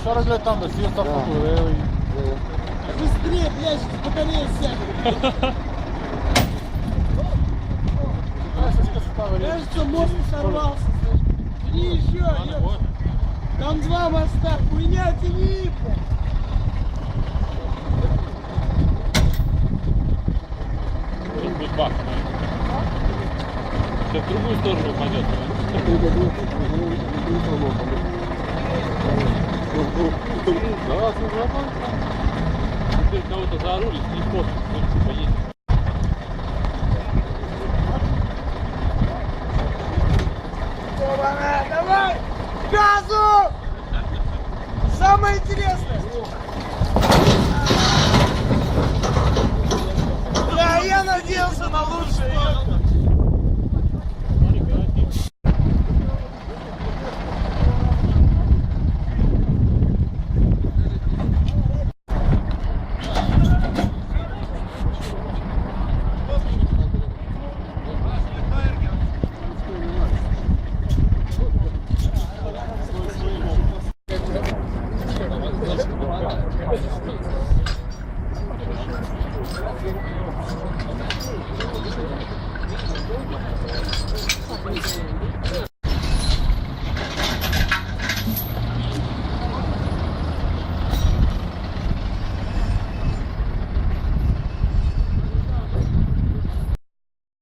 зараз, блядь, там, всі там покурили. Быстрее, блядь, с батареи сядет. Кажется, мост сорвался. Тяни еще, ёпта. Там два моста, хуйня, тяни, блядь. Будет бах. Все в другую сторону пойдет. Да, теперь кого-то зарулит и пофиг, поедет. Опа-на, давай! Газу! Самое интересное! Да, я надеялся на лучшее.